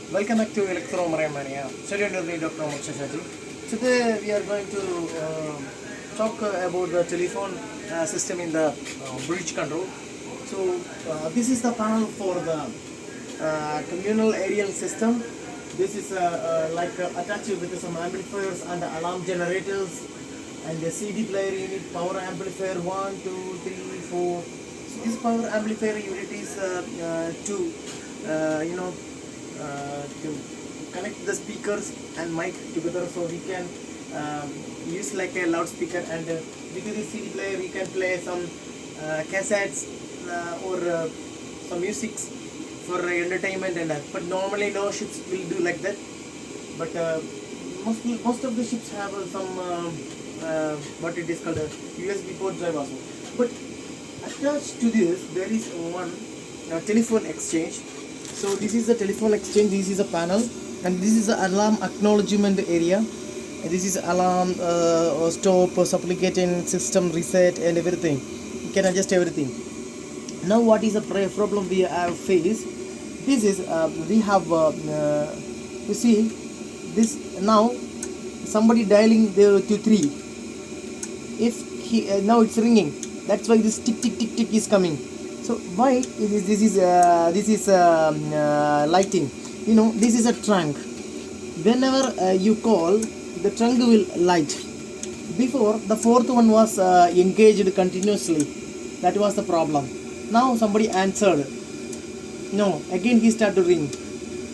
Welcome back to Electro Mania. Today we are going to talk about the telephone system in the bridge control. So this is the panel for the communal aerial system. This is attached with some amplifiers and alarm generators and the CD player unit, power amplifier 1, 2, 3, 4. So this power amplifier unit is to connect the speakers and mic together, so we can use like a loudspeaker, and with this CD player we can play some cassettes or some music for entertainment and that. But normally no ships will do like that, but most of the ships have some what it is called a USB port drive also. But attached to this there is one telephone exchange. So this is the telephone exchange, this is a panel, and this is the alarm acknowledgement area. This is alarm, stop, supplicant, system reset and everything. You can adjust everything. Now what is the problem we have faced? This is, we have, you see, this now somebody dialing the to 3. If he, now it's ringing, that's why this tick tick tick tick is coming. So why this is lighting? You know, this is a trunk. Whenever you call, the trunk will light. Before, the fourth one was engaged continuously. That was the problem. Now somebody answered. No, again he started to ring,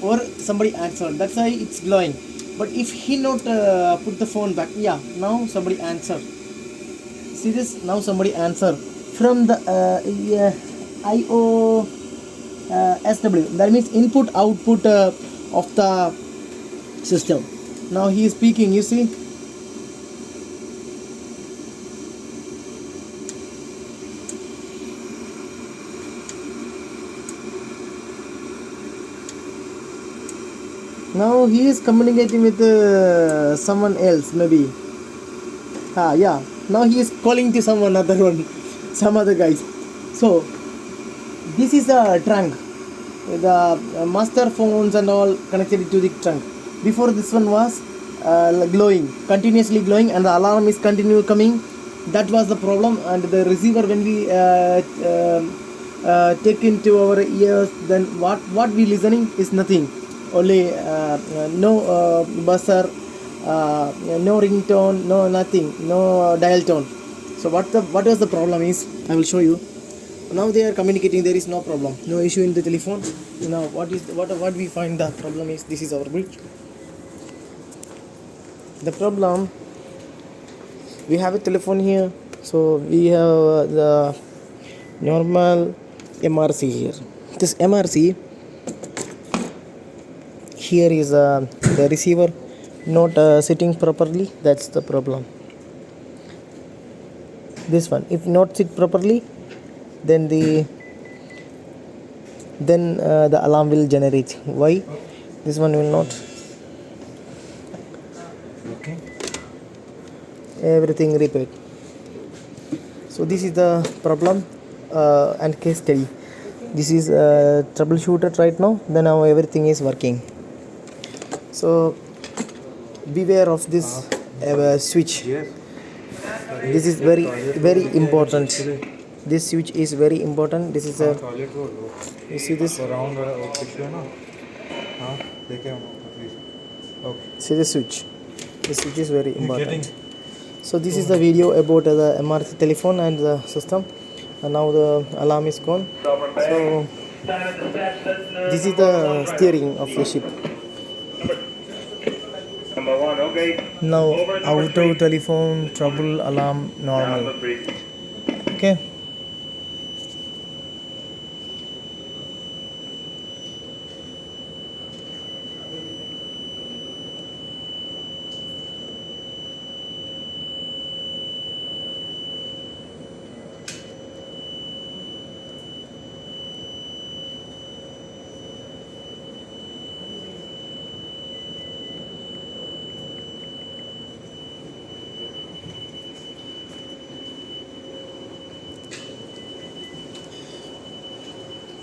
or somebody answered. That's why it's glowing. But if he not put the phone back, yeah, now somebody answered. See this? Now somebody answered from the SW, that means input output of the system. Now he is speaking, you see. Now he is communicating with someone else, maybe. Yeah, now he is calling to someone other one, some other guys. So this is a trunk. The master phones and all connected to the trunk. Before this one was glowing, continuously glowing, and the alarm is continue coming. That was the problem. And the receiver, when we take into our ears, then what we listening is nothing. Only no buzzer, no ringtone, no nothing, no dial tone. So what was the problem is, I will show you. Now they are communicating, there is no problem, no issue in the telephone. Now what we find the problem is, this is our bridge. The problem, we have a telephone here, so we have the normal MRC here. This MRC here is the receiver not sitting properly. That's the problem. This one, if not sit properly, then the alarm will generate. Why this one will not? Okay, everything repeat. So this is the problem and case study. This is troubleshooted right now. Then now everything is working. So beware of this switch. This is very important. This switch is very important. This is a, you see this? See the switch. The switch is very important. So this is the video about the MRC telephone and the system. And now the alarm is gone. So this is the steering of the ship. Now auto telephone trouble alarm normal. Okay.